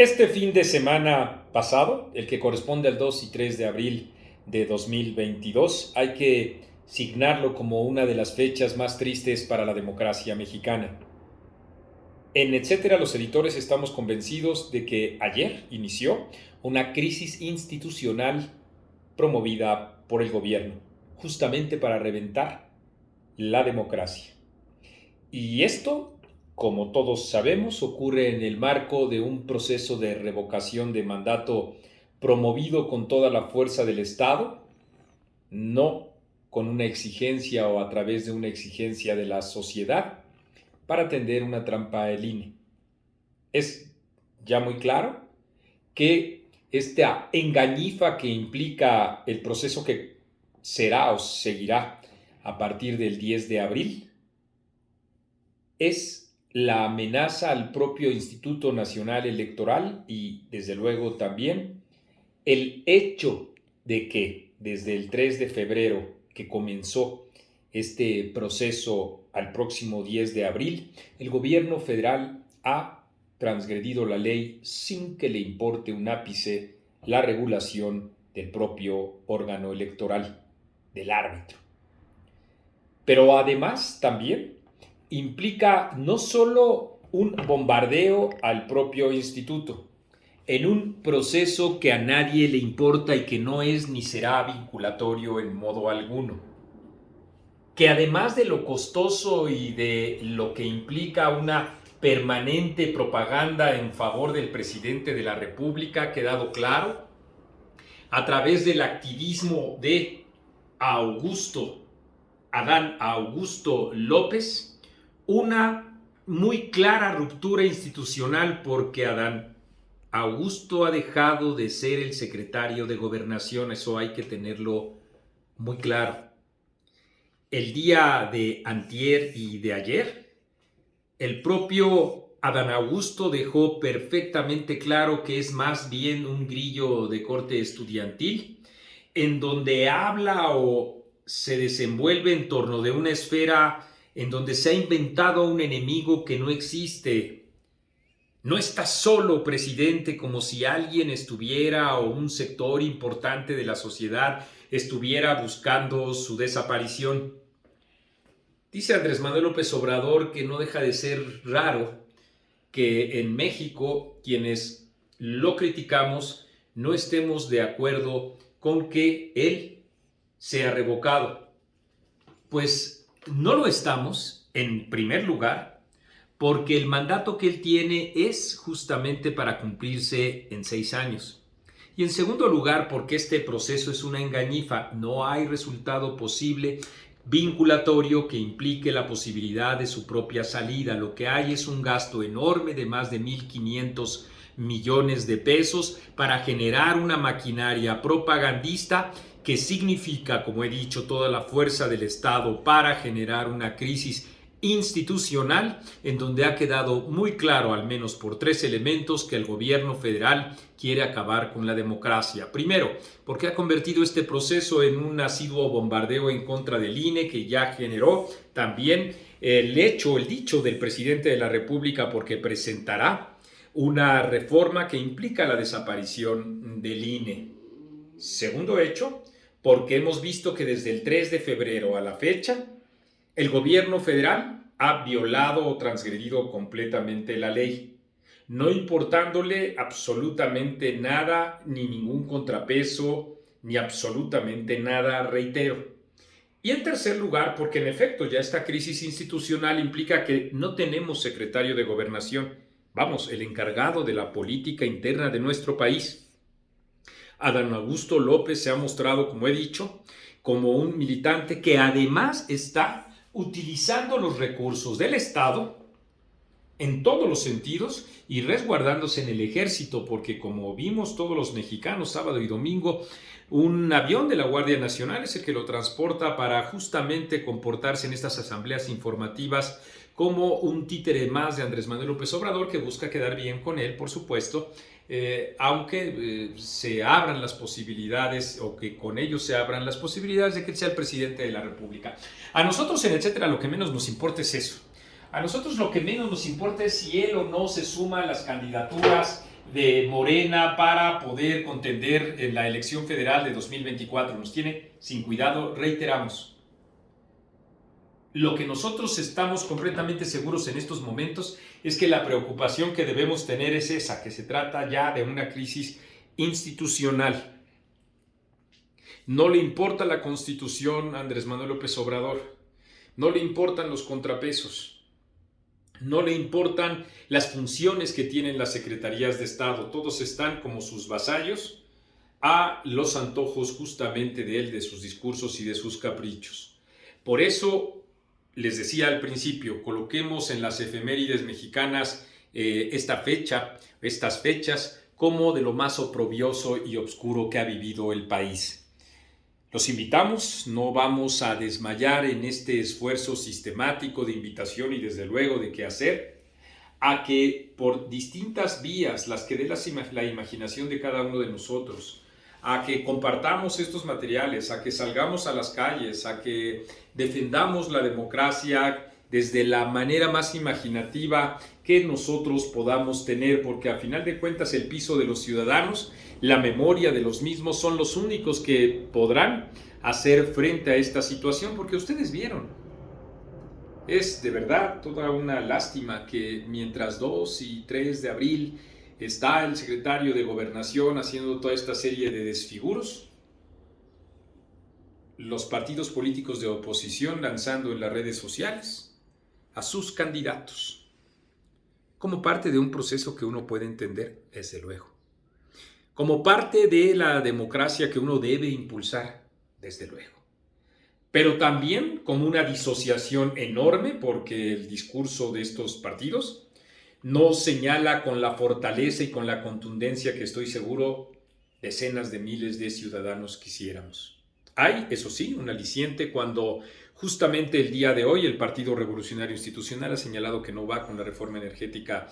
Este fin de semana pasado, el que corresponde al 2 y 3 de abril de 2022, hay que signarlo como una de las fechas más tristes para la democracia mexicana. En Etcétera, los editores estamos convencidos de que ayer inició una crisis institucional promovida por el gobierno, justamente para reventar la democracia. Y esto, como todos sabemos, ocurre en el marco de un proceso de revocación de mandato promovido con toda la fuerza del Estado, no con una exigencia o a través de una exigencia de la sociedad para tender una trampa al INE. Es ya muy claro que esta engañifa que implica el proceso que será o seguirá a partir del 10 de abril es la amenaza al propio Instituto Nacional Electoral y, desde luego, también el hecho de que desde el 3 de febrero que comenzó este proceso al próximo 10 de abril, el gobierno federal ha transgredido la ley sin que le importe un ápice la regulación del propio órgano electoral, del árbitro. Pero además también implica no solo un bombardeo al propio instituto, en un proceso que a nadie le importa y que no es ni será vinculatorio en modo alguno, que además de lo costoso y de lo que implica una permanente propaganda en favor del presidente de la República, ha quedado claro, a través del activismo de Adán Augusto López, una muy clara ruptura institucional porque Adán Augusto ha dejado de ser el secretario de Gobernación, eso hay que tenerlo muy claro. El día de antier y de ayer, el propio Adán Augusto dejó perfectamente claro que es más bien un grillo de corte estudiantil, en donde habla o se desenvuelve en torno de una esfera en donde se ha inventado un enemigo que no existe. No está solo, presidente, como si alguien estuviera o un sector importante de la sociedad estuviera buscando su desaparición. Dice Andrés Manuel López Obrador que no deja de ser raro que en México quienes lo criticamos no estemos de acuerdo con que él sea revocado. Pues no lo estamos, en primer lugar, porque el mandato que él tiene es justamente para cumplirse en 6 años. Y en segundo lugar, porque este proceso es una engañifa, no hay resultado posible vinculatorio que implique la posibilidad de su propia salida. Lo que hay es un gasto enorme de más de 1,500 millones de pesos para generar una maquinaria propagandista que significa, como he dicho, toda la fuerza del Estado para generar una crisis institucional en donde ha quedado muy claro, al menos por 3 elementos, que el gobierno federal quiere acabar con la democracia. Primero, porque ha convertido este proceso en un asiduo bombardeo en contra del INE que ya generó también el dicho del presidente de la República, porque presentará una reforma que implica la desaparición del INE. Segundo hecho, porque hemos visto que desde el 3 de febrero a la fecha, el gobierno federal ha violado o transgredido completamente la ley, no importándole absolutamente nada, ni ningún contrapeso, ni absolutamente nada, reitero. Y en tercer lugar, porque en efecto ya esta crisis institucional implica que no tenemos secretario de Gobernación, vamos, el encargado de la política interna de nuestro país. Adán Augusto López se ha mostrado, como he dicho, como un militante que además está utilizando los recursos del Estado en todos los sentidos y resguardándose en el ejército, porque como vimos todos los mexicanos sábado y domingo, un avión de la Guardia Nacional es el que lo transporta para justamente comportarse en estas asambleas informativas como un títere más de Andrés Manuel López Obrador, que busca quedar bien con él, por supuesto, aunque se abran las posibilidades o que con ellos se abran las posibilidades de que él sea el presidente de la República. A nosotros en Etcétera lo que menos nos importa es eso. A nosotros lo que menos nos importa es si él o no se suma a las candidaturas de Morena para poder contender en la elección federal de 2024. Nos tiene sin cuidado, reiteramos. Lo que nosotros estamos completamente seguros en estos momentos es que la preocupación que debemos tener es esa, que se trata ya de una crisis institucional. No le importa la Constitución a Andrés Manuel López Obrador, no le importan los contrapesos, no le importan las funciones que tienen las secretarías de Estado, todos están como sus vasallos a los antojos justamente de él, de sus discursos y de sus caprichos. Por eso les decía al principio, coloquemos en las efemérides mexicanas estas fechas como de lo más oprobioso y oscuro que ha vivido el país. Los invitamos, no vamos a desmayar en este esfuerzo sistemático de invitación y desde luego de qué hacer, a que por distintas vías, las que dé la imaginación de cada uno de nosotros, a que compartamos estos materiales, a que salgamos a las calles, a que defendamos la democracia desde la manera más imaginativa que nosotros podamos tener, porque al final de cuentas el piso de los ciudadanos, la memoria de los mismos son los únicos que podrán hacer frente a esta situación, porque ustedes vieron, es de verdad toda una lástima que mientras 2 y 3 de abril está el secretario de Gobernación haciendo toda esta serie de desfiguros, los partidos políticos de oposición lanzando en las redes sociales a sus candidatos, como parte de un proceso que uno puede entender, desde luego, como parte de la democracia que uno debe impulsar, desde luego, pero también como una disociación enorme, porque el discurso de estos partidos no señala con la fortaleza y con la contundencia que estoy seguro decenas de miles de ciudadanos quisiéramos. Hay, eso sí, un aliciente cuando justamente el día de hoy el Partido Revolucionario Institucional ha señalado que no va con la reforma energética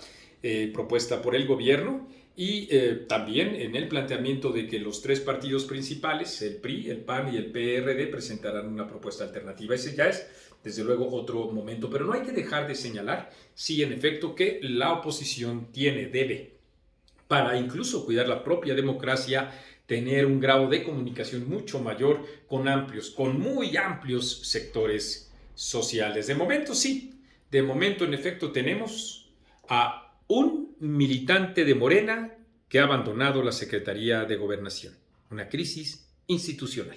propuesta por el gobierno y también en el planteamiento de que los 3 partidos principales, el PRI, el PAN y el PRD, presentarán una propuesta alternativa. Ese ya es, desde luego, otro momento, pero no hay que dejar de señalar, sí, en efecto, que la oposición debe, para incluso cuidar la propia democracia, tener un grado de comunicación mucho mayor con muy amplios sectores sociales. De momento sí, de momento en efecto tenemos a un militante de Morena que ha abandonado la Secretaría de Gobernación. Una crisis institucional.